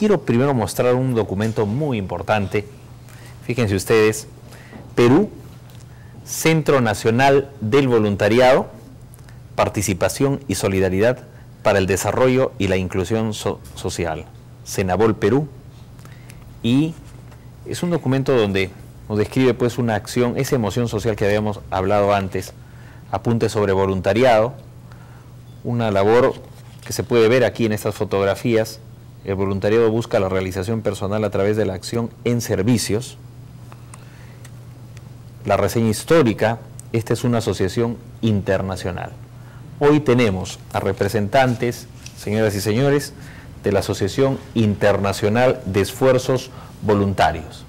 quiero primero mostrar un documento muy importante. Fíjense ustedes, Perú, Centro Nacional del Voluntariado, Participación y Solidaridad para el Desarrollo y la Inclusión Social, Cenabol Perú, y es un documento donde nos describe pues una acción, esa emoción social que habíamos hablado antes, apunte sobre voluntariado, una labor que se puede ver aquí en estas fotografías. El voluntariado busca la realización personal a través de la acción en servicios. La reseña histórica, esta es una asociación internacional. Hoy tenemos a representantes, señoras y señores, de la Asociación Internacional de Esfuerzos Voluntarios.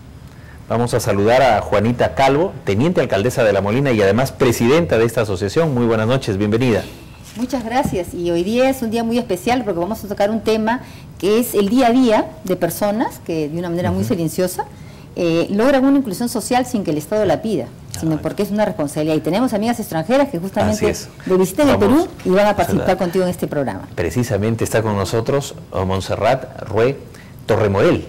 Vamos a saludar a Juanita Calvo, teniente alcaldesa de La Molina y además presidenta de esta asociación. Muy buenas noches, bienvenida. Muchas gracias, y hoy día es un día muy especial porque vamos a tocar un tema que es el día a día de personas que de una manera muy silenciosa logran una inclusión social sin que el Estado la pida, sino porque es una responsabilidad. Y tenemos amigas extranjeras que justamente de visita en el Perú y van a participar contigo en este programa. Precisamente está con nosotros Montserrat Rué Torremorel,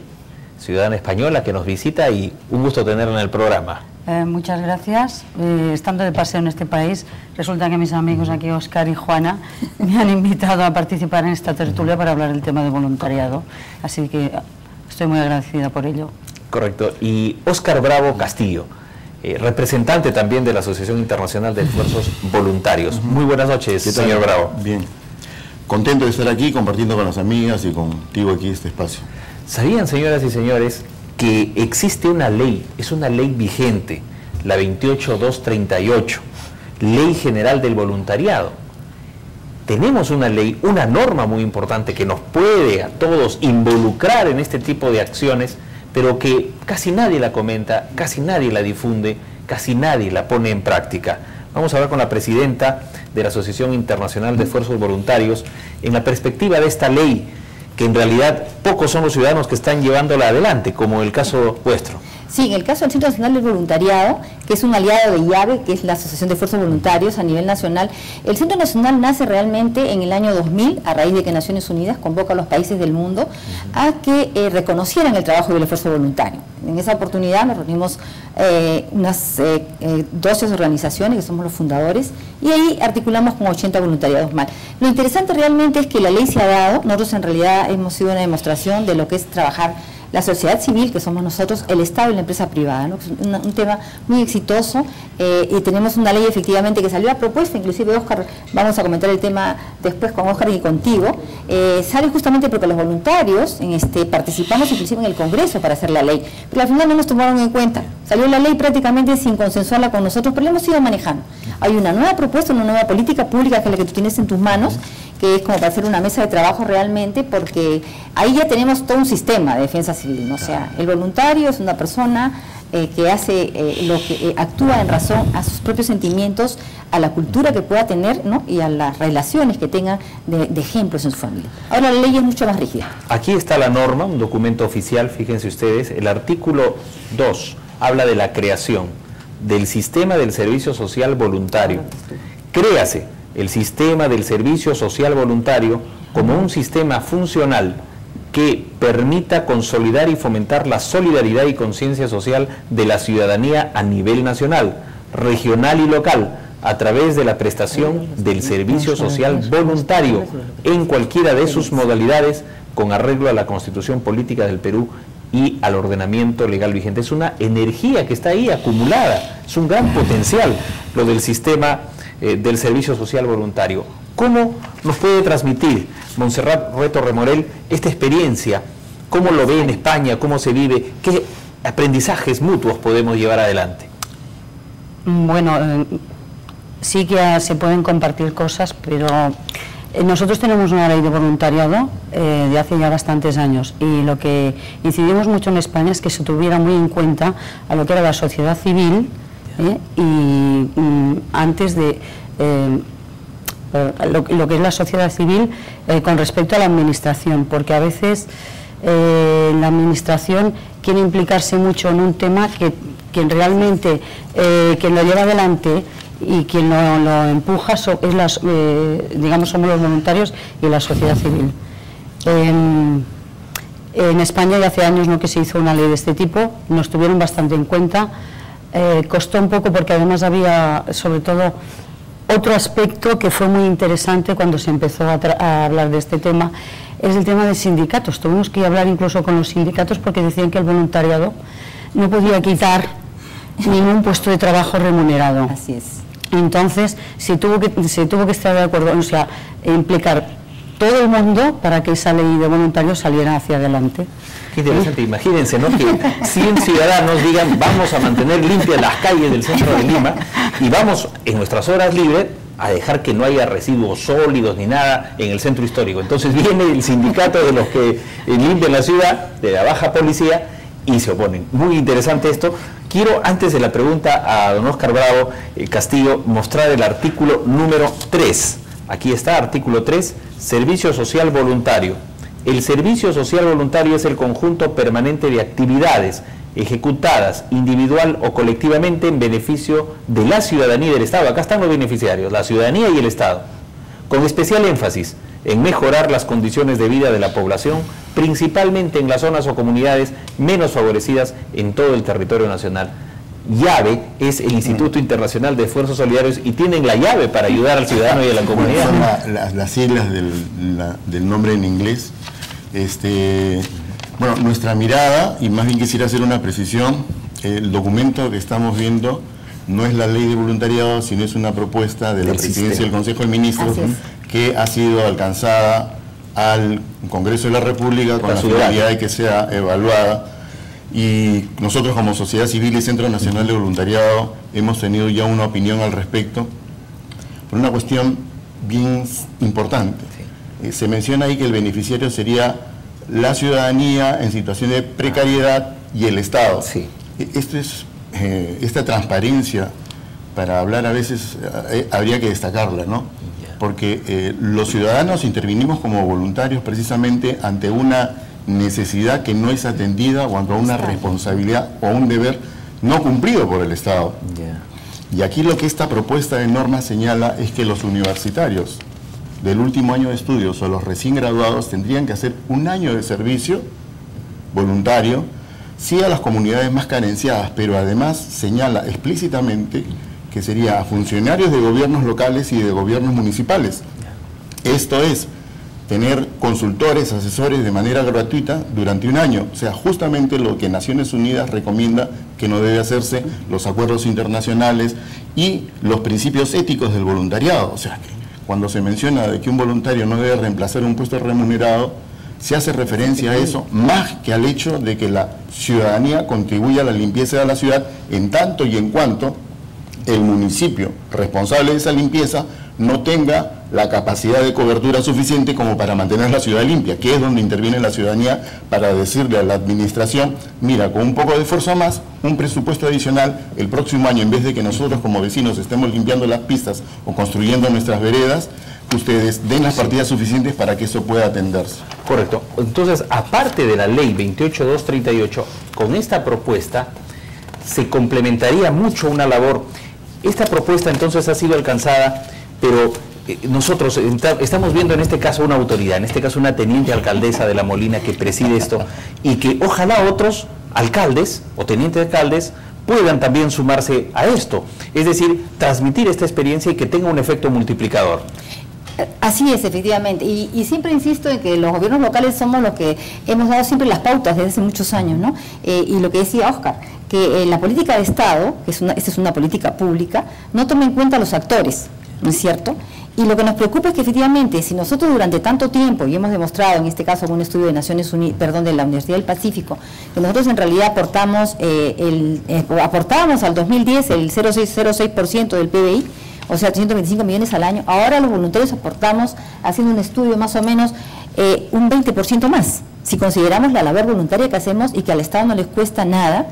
ciudadana española que nos visita, y un gusto tenerla en el programa. Muchas gracias. Estando de paseo en este país, resulta que mis amigos aquí, Óscar y Juana, me han invitado a participar en esta tertulia para hablar del tema de voluntariado. Así que estoy muy agradecida por ello. Correcto. Y Óscar Bravo Castillo, representante también de la Asociación Internacional de Esfuerzos Voluntarios. Muy buenas noches, señor Bravo. Bien. Contento de estar aquí compartiendo con las amigas y contigo aquí este espacio. ¿Sabían, señoras y señores, que existe una ley, es una ley vigente, la 28238, Ley General del Voluntariado? Tenemos una ley, una norma muy importante que nos puede a todos involucrar en este tipo de acciones, pero que casi nadie la comenta, casi nadie la difunde, casi nadie la pone en práctica. Vamos a hablar con la presidenta de la Asociación Internacional de Esfuerzos Voluntarios en la perspectiva de esta ley, que en realidad pocos son los ciudadanos que están llevándola adelante, como el caso vuestro. Sí, en el caso del Centro Nacional del Voluntariado, que es un aliado de IAVE, que es la Asociación de Esfuerzos Voluntarios a nivel nacional, el Centro Nacional nace realmente en el año 2000, a raíz de que Naciones Unidas convoca a los países del mundo a que reconocieran el trabajo y el esfuerzo voluntario. En esa oportunidad nos reunimos unas 12 organizaciones, que somos los fundadores, y ahí articulamos con 80 voluntariados más. Lo interesante realmente es que la ley se ha dado. Nosotros en realidad hemos sido una demostración de lo que es trabajar la sociedad civil, que somos nosotros, el Estado y la empresa privada, ¿no? Es un tema muy exitoso, y tenemos una ley efectivamente que salió a propuesta, inclusive Óscar, vamos a comentar el tema después con Óscar y contigo, sale justamente porque los voluntarios participamos inclusive en el Congreso para hacer la ley, pero al final no nos tomaron en cuenta, salió la ley prácticamente sin consensuarla con nosotros, pero la hemos ido manejando. Hay una nueva propuesta, una nueva política pública, que es la que tú tienes en tus manos, que es como para hacer una mesa de trabajo realmente, porque ahí ya tenemos todo un sistema de defensa civil, ¿no? O sea, el voluntario es una persona que hace lo que actúa en razón a sus propios sentimientos, a la cultura que pueda tener, ¿no? Y a las relaciones que tenga de ejemplos en su familia. Ahora la ley es mucho más rígida. Aquí está la norma, un documento oficial, fíjense ustedes, el artículo 2 habla de la creación del sistema del servicio social voluntario. Créase el sistema del servicio social voluntario como un sistema funcional que permita consolidar y fomentar la solidaridad y conciencia social de la ciudadanía a nivel nacional, regional y local, a través de la prestación del servicio social voluntario en cualquiera de sus modalidades, con arreglo a la Constitución Política del Perú y al ordenamiento legal vigente. Es una energía que está ahí acumulada, es un gran potencial lo del sistema del servicio social voluntario. ¿Cómo nos puede transmitir Montserrat Rué Torremorel esta experiencia? ¿Cómo lo ve en España? ¿Cómo se vive? ¿Qué aprendizajes mutuos podemos llevar adelante? Bueno, sí que se pueden compartir cosas, pero nosotros tenemos una ley de voluntariado de hace ya bastantes años, y lo que incidimos mucho en España es que se tuviera muy en cuenta a lo que era la sociedad civil, y antes de lo que es la sociedad civil con respecto a la administración, porque a veces la administración quiere implicarse mucho en un tema que realmente quien lo lleva adelante y quien lo empuja es digamos, somos los voluntarios y la sociedad civil. En España ya hace años que se hizo una ley de este tipo, nos tuvieron bastante en cuenta, costó un poco porque además había sobre todo otro aspecto que fue muy interesante cuando se empezó a hablar de este tema, es el tema de sindicatos. Tuvimos que hablar incluso con los sindicatos porque decían que el voluntariado no podía quitar ningún puesto de trabajo remunerado. Así es. Entonces se tuvo que estar de acuerdo, o sea, implicar todo el mundo para que esa ley de voluntarios saliera hacia adelante. Qué interesante, imagínense, ¿no?, que 100 ciudadanos digan vamos a mantener limpias las calles del centro de Lima y vamos en nuestras horas libres a dejar que no haya residuos sólidos ni nada en el centro histórico. Entonces viene el sindicato de los que limpian la ciudad, de la baja policía, y se oponen. Muy interesante esto. Quiero, antes de la pregunta a don Óscar Bravo Castillo, mostrar el artículo número 3. Aquí está, artículo 3, Servicio Social Voluntario. El servicio social voluntario es el conjunto permanente de actividades ejecutadas individual o colectivamente en beneficio de la ciudadanía y del Estado. Acá están los beneficiarios, la ciudadanía y el Estado, con especial énfasis en mejorar las condiciones de vida de la población, principalmente en las zonas o comunidades menos favorecidas en todo el territorio nacional. Llave es el Instituto Internacional de Esfuerzos Solidarios y tienen la llave para ayudar al ciudadano y a la comunidad. Son las siglas del nombre en inglés. Bueno, nuestra mirada, y más bien quisiera hacer una precisión, el documento que estamos viendo no es la ley de voluntariado, sino es una propuesta de la Presidencia del Consejo de Ministros que ha sido alcanzada al Congreso de la República con la finalidad de que sea evaluada. Y nosotros como Sociedad Civil y Centro Nacional de Voluntariado hemos tenido ya una opinión al respecto por una cuestión bien importante. Se menciona ahí que el beneficiario sería la ciudadanía en situación de precariedad y el Estado. Sí. Esta transparencia, para hablar a veces, habría que destacarla, ¿no? Porque los ciudadanos intervinimos como voluntarios precisamente ante una necesidad que no es atendida o ante una responsabilidad o un deber no cumplido por el Estado. Y aquí lo que esta propuesta de norma señala es que los universitarios del último año de estudios o los recién graduados tendrían que hacer un año de servicio voluntario, sí a las comunidades más carenciadas, pero además señala explícitamente que sería a funcionarios de gobiernos locales y de gobiernos municipales. Esto es, tener consultores, asesores de manera gratuita durante un año, o sea, justamente lo que Naciones Unidas recomienda que no debe hacerse, los acuerdos internacionales y los principios éticos del voluntariado. O sea, que cuando se menciona de que un voluntario no debe reemplazar un puesto remunerado, se hace referencia a eso más que al hecho de que la ciudadanía contribuya a la limpieza de la ciudad en tanto y en cuanto el municipio responsable de esa limpieza no tenga la capacidad de cobertura suficiente como para mantener la ciudad limpia, que es donde interviene la ciudadanía para decirle a la administración, mira, con un poco de esfuerzo más, un presupuesto adicional, el próximo año, en vez de que nosotros como vecinos estemos limpiando las pistas o construyendo nuestras veredas, ustedes den las partidas suficientes para que eso pueda atenderse. Correcto. Entonces, aparte de la ley 28238, con esta propuesta se complementaría mucho una labor. Esta propuesta entonces ha sido alcanzada, pero nosotros estamos viendo en este caso una autoridad, en este caso una teniente alcaldesa de La Molina que preside esto, y que ojalá otros alcaldes o tenientes alcaldes puedan también sumarse a esto, es decir, transmitir esta experiencia y que tenga un efecto multiplicador. Así es, efectivamente, y siempre insisto en que los gobiernos locales somos los que hemos dado siempre las pautas desde hace muchos años, ¿no? Y lo que decía Óscar, que la política de Estado, que esta es una política pública, no toma en cuenta a los actores, ¿no es cierto? Y lo que nos preocupa es que efectivamente, si nosotros durante tanto tiempo, y hemos demostrado en este caso con un estudio de Naciones Unidas, perdón, de la Universidad del Pacífico, que nosotros en realidad aportábamos al 2010 el 0,06% del PBI, o sea, 325 millones al año. Ahora los voluntarios aportamos, haciendo un estudio más o menos, un 20% más, si consideramos la labor voluntaria que hacemos y que al Estado no les cuesta nada,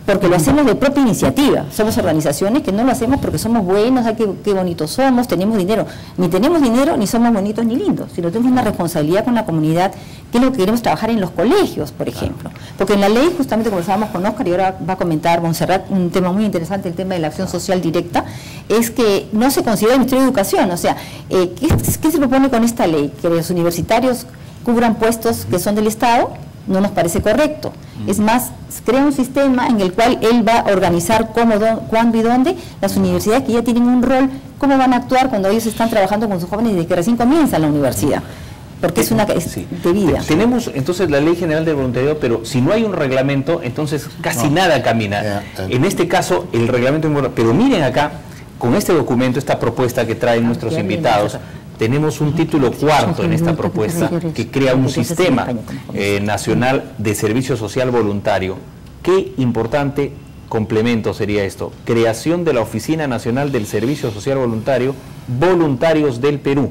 porque lo hacemos de propia iniciativa. Somos organizaciones que no lo hacemos porque somos buenos, qué bonitos somos, tenemos dinero. Ni tenemos dinero, ni somos bonitos ni lindos, sino tenemos una responsabilidad con la comunidad, que es lo que queremos trabajar en los colegios, por ejemplo. Porque en la ley, justamente conversábamos con Óscar y ahora va a comentar Montserrat un tema muy interesante, el tema de la acción social directa, es que no se considera el Ministerio de Educación. O sea, ¿qué se propone con esta ley? Que los universitarios cubran puestos que son del Estado, no nos parece correcto. Es más, crea un sistema en el cual él va a organizar cómo, cuándo y dónde las universidades que ya tienen un rol, cómo van a actuar cuando ellos están trabajando con sus jóvenes desde que recién comienzan la universidad. Porque es una debida. Tenemos entonces la Ley General del Voluntariado, pero si no hay un reglamento, entonces casi nada camina. En este caso, el reglamento es muy... Pero miren acá, con este documento, esta propuesta que traen nuestros invitados, tenemos un título cuarto en esta propuesta que crea un sistema nacional de servicio social voluntario. Qué importante complemento sería esto: creación de la Oficina Nacional del Servicio Social Voluntario, Voluntarios del Perú.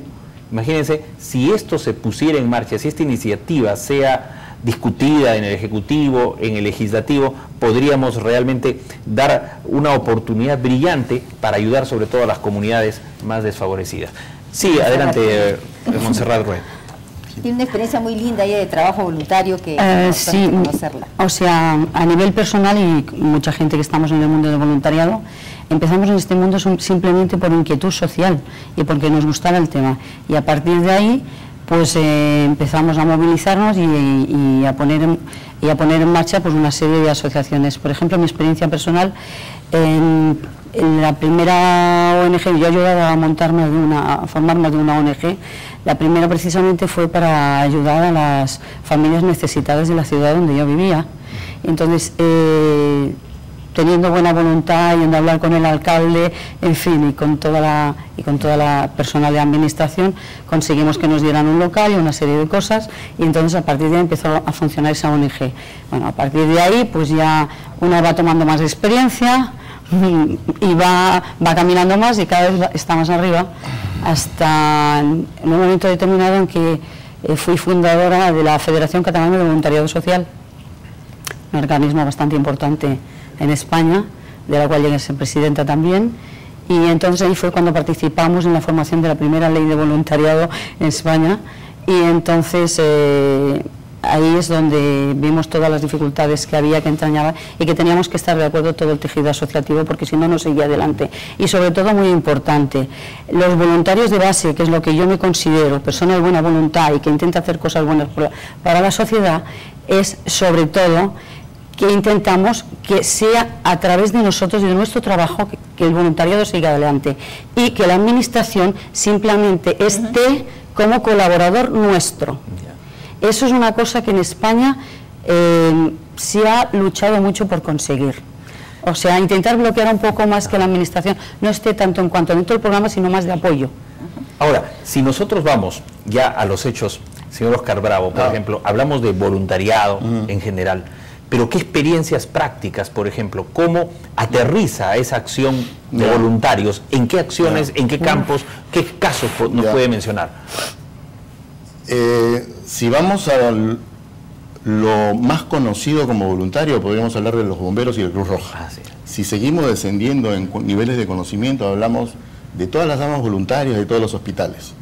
Imagínense, si esto se pusiera en marcha, si esta iniciativa sea discutida en el Ejecutivo, en el Legislativo, podríamos realmente dar una oportunidad brillante para ayudar sobre todo a las comunidades más desfavorecidas. Sí, adelante, Montserrat Rueda. Tiene una experiencia muy linda ella de trabajo voluntario que sí, conocerla. O sea, a nivel personal y mucha gente que estamos en el mundo del voluntariado, empezamos en este mundo simplemente por inquietud social y porque nos gustaba el tema. Y a partir de ahí, pues empezamos a movilizarnos y a poner en marcha pues una serie de asociaciones. Por ejemplo, mi experiencia personal, en la primera ONG, yo ayudaba a formarnos de una ONG. La primera precisamente fue para ayudar a las familias necesitadas de la ciudad donde yo vivía. Entonces, teniendo buena voluntad, yendo a hablar con el alcalde, en fin, y con toda la personal de administración, conseguimos que nos dieran un local y una serie de cosas, y entonces a partir de ahí empezó a funcionar esa ONG. Bueno, a partir de ahí, pues ya uno va tomando más experiencia y va caminando más y cada vez está más arriba, hasta en un momento determinado en que fui fundadora de la Federación Catalana de Voluntariado Social, un organismo bastante importante en España, de la cual llegué a ser presidenta también, y entonces ahí fue cuando participamos en la formación de la primera ley de voluntariado en España, y entonces ahí es donde vimos todas las dificultades que había, que entrañaba, y que teníamos que estar de acuerdo todo el tejido asociativo, porque si no, no seguía adelante. Y sobre todo, muy importante, los voluntarios de base, que es lo que yo me considero persona de buena voluntad y que intenta hacer cosas buenas para la sociedad, es sobre todo que intentamos que sea a través de nosotros y de nuestro trabajo que el voluntariado siga adelante, y que la administración simplemente esté como colaborador nuestro. Eso es una cosa que en España se ha luchado mucho por conseguir. O sea, intentar bloquear un poco más que la administración no esté tanto en cuanto dentro del programa, sino más de apoyo. Ahora, si nosotros vamos ya a los hechos, señor Oscar Bravo, por ejemplo, hablamos de voluntariado en general, pero ¿qué experiencias prácticas, por ejemplo? ¿Cómo aterriza esa acción de voluntarios? ¿En qué acciones, en qué campos, qué casos nos puede mencionar? Si vamos a lo más conocido como voluntario, podríamos hablar de los bomberos y el Cruz Roja. Si seguimos descendiendo en niveles de conocimiento, hablamos de todas las damas voluntarias de todos los hospitales.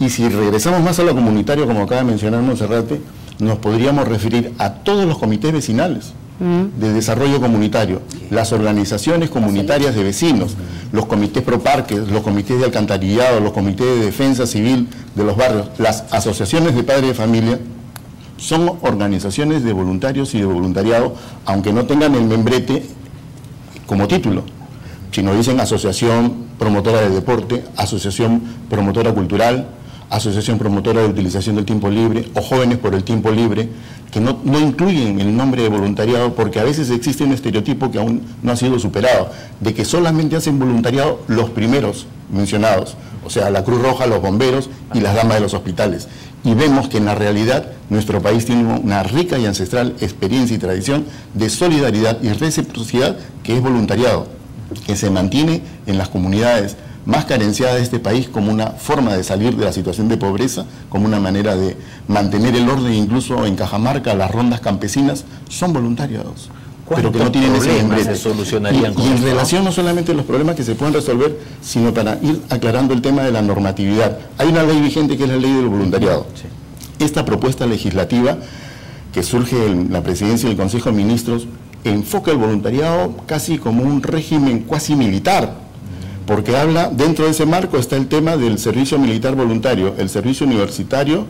Y si regresamos más a lo comunitario, como acaba de mencionar Monserrate, nos podríamos referir a todos los comités vecinales de desarrollo comunitario, las organizaciones comunitarias de vecinos, los comités pro parques, los comités de alcantarillado, los comités de defensa civil de los barrios, las asociaciones de padres de familia. Son organizaciones de voluntarios y de voluntariado, aunque no tengan el membrete como título, sino dicen asociación promotora de deporte, asociación promotora cultural, asociación promotora de utilización del tiempo libre o jóvenes por el tiempo libre, que no incluyen el nombre de voluntariado, porque a veces existe un estereotipo que aún no ha sido superado, de que solamente hacen voluntariado los primeros mencionados, o sea, la Cruz Roja, los bomberos y las damas de los hospitales. Y vemos que en la realidad nuestro país tiene una rica y ancestral experiencia y tradición de solidaridad y reciprocidad, que es voluntariado, que se mantiene en las comunidades más carenciadas de este país como una forma de salir de la situación de pobreza, como una manera de mantener el orden. Incluso en Cajamarca las rondas campesinas son voluntariados, pero que no tienen ese membrete. Y en relación no solamente a los problemas que se pueden resolver, sino para ir aclarando el tema de la normatividad. Hay una ley vigente que es la ley del voluntariado. Esta propuesta legislativa que surge en la presidencia del Consejo de Ministros enfoca el voluntariado casi como un régimen cuasi militar, porque habla, dentro de ese marco está el tema del servicio militar voluntario, el servicio universitario,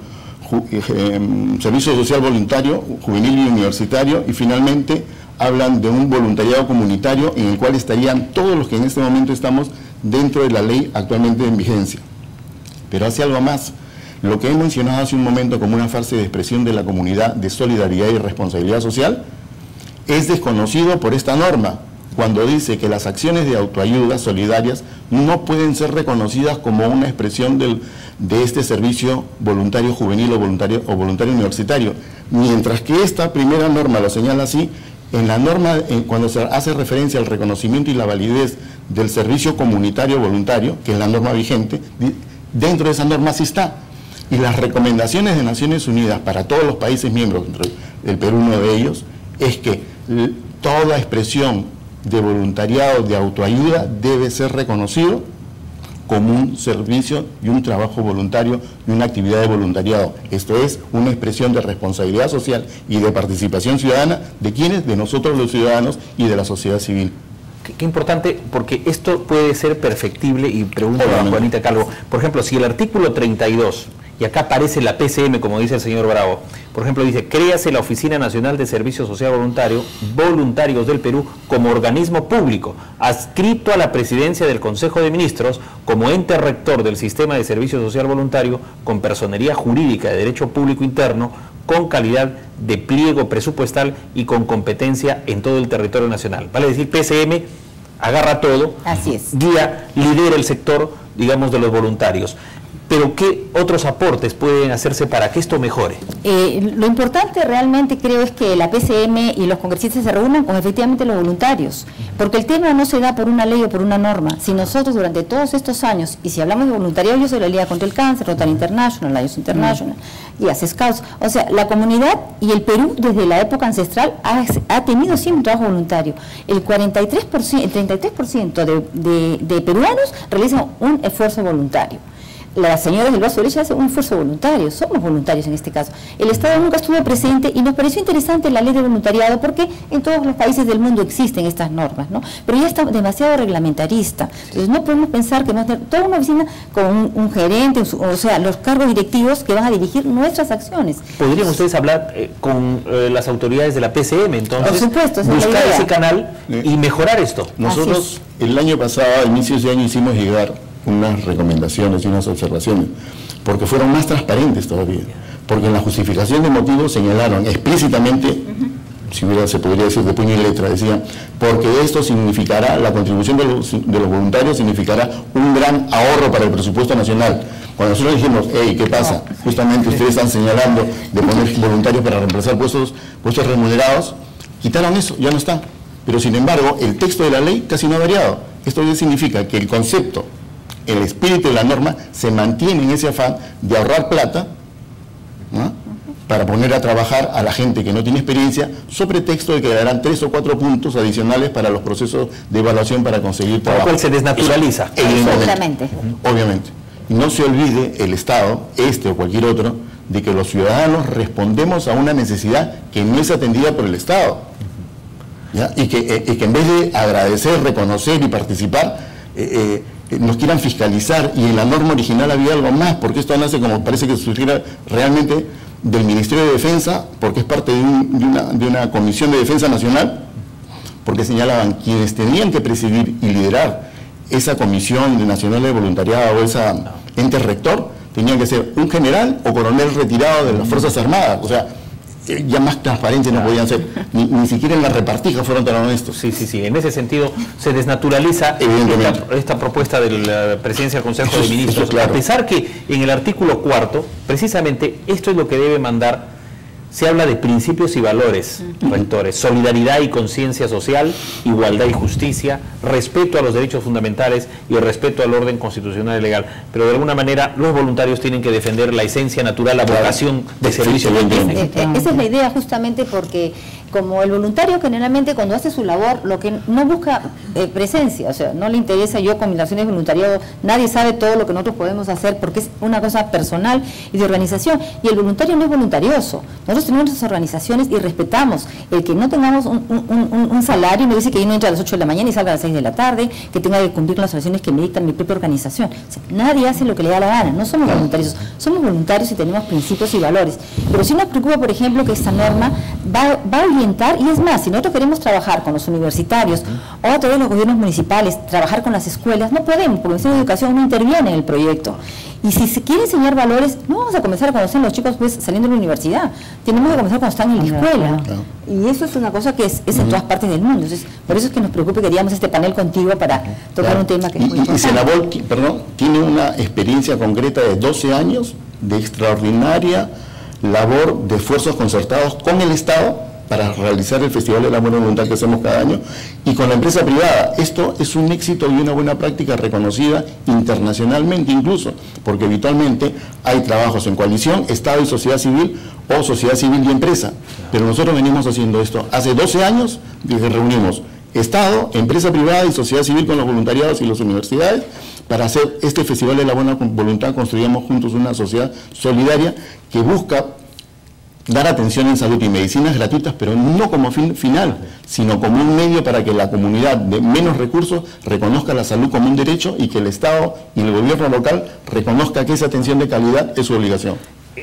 servicio social voluntario, juvenil y universitario, y finalmente hablan de un voluntariado comunitario en el cual estarían todos los que en este momento estamos dentro de la ley actualmente en vigencia. Pero hace algo más. Lo que he mencionado hace un momento como una fase de expresión de la comunidad de solidaridad y responsabilidad social es desconocido por esta norma, cuando dice que las acciones de autoayuda solidarias no pueden ser reconocidas como una expresión de este servicio voluntario juvenil o voluntario universitario. Mientras que esta primera norma lo señala así, en la norma, cuando se hace referencia al reconocimiento y la validez del servicio comunitario voluntario, que es la norma vigente, dentro de esa norma sí está. Y las recomendaciones de Naciones Unidas para todos los países miembros, el Perú uno de ellos, es que toda expresión de voluntariado, de autoayuda, debe ser reconocido como un servicio y un trabajo voluntario y una actividad de voluntariado. Esto es una expresión de responsabilidad social y de participación ciudadana de quienes, de nosotros los ciudadanos y de la sociedad civil. Qué importante, porque esto puede ser perfectible, y pregunto a Juanita Calvo, por ejemplo, si el artículo 32, y acá aparece la PCM, como dice el señor Bravo, por ejemplo, dice, créase la Oficina Nacional de Servicio Social Voluntario, Voluntarios del Perú, como organismo público, adscrito a la presidencia del Consejo de Ministros, como ente rector del Sistema de Servicio Social Voluntario, con personería jurídica de derecho público interno, con calidad de pliego presupuestal y con competencia en todo el territorio nacional. Vale decir, PCM agarra todo, así es, guía, lidera el sector, digamos, de los voluntarios. Pero ¿qué otros aportes pueden hacerse para que esto mejore? Lo importante realmente creo es que la PCM y los congresistas se reúnan con efectivamente los voluntarios, porque el tema no se da por una ley o por una norma. Si nosotros durante todos estos años, y si hablamos de voluntariado, yo soy la Liga contra el Cáncer, Rotary International, Lions International, y hace Scouts, o sea, la comunidad y el Perú desde la época ancestral ha tenido siempre un trabajo voluntario. El 33% de peruanos realizan un esfuerzo voluntario. Las señoras del Brazo Derecho hacen un esfuerzo voluntario, somos voluntarios en este caso. El Estado nunca estuvo presente y nos pareció interesante la ley de voluntariado porque en todos los países del mundo existen estas normas, ¿no? Pero ya está demasiado reglamentarista. Entonces no podemos pensar que vamos a tener toda una oficina con un gerente, o sea, los cargos directivos que van a dirigir nuestras acciones. ¿Podrían ustedes hablar con las autoridades de la PCM, entonces? Por supuesto, buscar ese canal y mejorar esto. Nosotros el año pasado, a inicios de año, hicimos llegar unas recomendaciones y unas observaciones, porque fueron más transparentes todavía, porque en la justificación de motivos señalaron explícitamente, se podría decir de puño y letra, decían, porque esto significará, la contribución de los voluntarios significará un gran ahorro para el presupuesto nacional. Cuando nosotros dijimos, hey, ¿qué pasa? Justamente ustedes están señalando de poner voluntarios para reemplazar puestos remunerados, quitaron eso, ya no está. Pero sin embargo, el texto de la ley casi no ha variado. Esto ya significa que el concepto, el espíritu de la norma se mantiene en ese afán de ahorrar plata, ¿no?, para poner a trabajar a la gente que no tiene experiencia, sobre texto de que darán 3 o 4 puntos adicionales para los procesos de evaluación para conseguir trabajo. Por lo cual se desnaturaliza. Exactamente. Obviamente. No se olvide el Estado, este o cualquier otro, de que los ciudadanos respondemos a una necesidad que no es atendida por el Estado. ¿Ya? Y que en vez de agradecer, reconocer y participar, nos quieran fiscalizar, y en la norma original había algo más, porque esto nace como parece que surgiera realmente del Ministerio de Defensa, porque es parte de una Comisión de Defensa Nacional, porque señalaban quienes tenían que presidir y liderar esa Comisión Nacional de Voluntariado o esa ente rector, tenían que ser un general o coronel retirado de las Fuerzas Armadas. O sea, ya más transparentes no podían ser, ni siquiera en la repartija fueron tan honestos. Sí, en ese sentido se desnaturaliza esta propuesta de la presidencia del Consejo de Ministros, claro. A pesar que en el artículo 4, precisamente esto es lo que debe mandar. Se habla de principios y valores rectores, solidaridad y conciencia social, igualdad y justicia, respeto a los derechos fundamentales y el respeto al orden constitucional y legal. Pero de alguna manera los voluntarios tienen que defender la esencia natural, la vocación de servicio que tienen. Esa es la idea, justamente porque como el voluntario generalmente cuando hace su labor, lo que no busca presencia, o sea, no le interesa. Yo con mis acciones de voluntariado, nadie sabe todo lo que nosotros podemos hacer porque es una cosa personal y de organización, y el voluntario no es voluntarioso. Nosotros tenemos nuestras organizaciones y respetamos el que no tengamos un salario, me dice que yo no entre a las 8 de la mañana y salga a las 6 de la tarde, que tenga que cumplir las obligaciones que me dictan mi propia organización. O sea, nadie hace lo que le da la gana, no somos voluntarios, somos voluntarios y tenemos principios y valores. Pero sí nos preocupa, por ejemplo, que esta norma va a orientar, y es más, si nosotros queremos trabajar con los universitarios o a través de los gobiernos municipales, trabajar con las escuelas, no podemos, porque el Ministerio de Educación no interviene en el proyecto. Y si se quiere enseñar valores, no vamos a comenzar cuando estén los chicos pues saliendo de la universidad, tenemos que comenzar cuando están en la escuela. Y eso es una cosa que es en todas partes del mundo. Entonces, por eso es que nos preocupa y queríamos este panel contigo para tocar un tema que es muy importante. Y Senabol, tiene una experiencia concreta de 12 años de extraordinaria labor de esfuerzos concertados con el Estado para realizar el Festival de la Buena Voluntad que hacemos cada año, y con la empresa privada. Esto es un éxito y una buena práctica reconocida internacionalmente incluso, porque habitualmente hay trabajos en coalición, Estado y sociedad civil, o sociedad civil y empresa. Pero nosotros venimos haciendo esto hace 12 años, desde que reunimos Estado, empresa privada y sociedad civil con los voluntariados y las universidades, para hacer este Festival de la Buena Voluntad. Construyamos juntos una sociedad solidaria que busca dar atención en salud y medicinas gratuitas, pero no como fin final, sino como un medio para que la comunidad de menos recursos reconozca la salud como un derecho, y que el Estado y el gobierno local reconozca que esa atención de calidad es su obligación.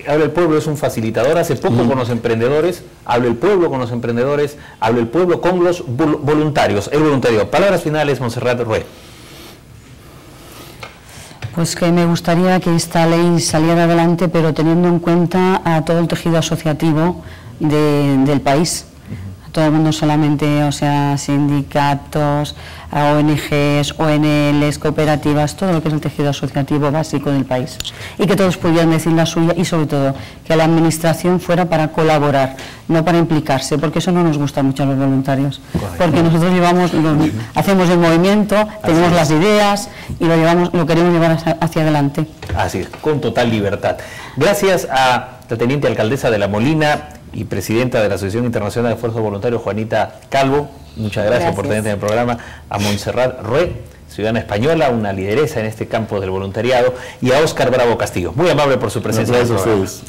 Habla el Pueblo es un facilitador, hace poco con los emprendedores, habla el pueblo con los emprendedores, habla el pueblo con los voluntarios, el voluntariado. Palabras finales, Montserrat Rué. Pues que me gustaría que esta ley saliera adelante, pero teniendo en cuenta a todo el tejido asociativo del país. A todo el mundo, solamente, o sea, sindicatos, a ONGs, ONLs, cooperativas, todo lo que es el tejido asociativo básico del país. Y que todos pudieran decir la suya, y sobre todo que la administración fuera para colaborar, no para implicarse, porque eso no nos gusta mucho a los voluntarios. Porque nosotros hacemos el movimiento, tenemos las ideas y lo queremos llevar hacia adelante. Así es, con total libertad. Gracias a la teniente alcaldesa de La Molina y presidenta de la Asociación Internacional de Esfuerzos Voluntarios, Juanita Calvo. Muchas gracias por tenerte en el programa. A Montserrat Rué, ciudadana española, una lideresa en este campo del voluntariado, y a Óscar Bravo Castillo. Muy amable por su presencia. Gracias a ustedes.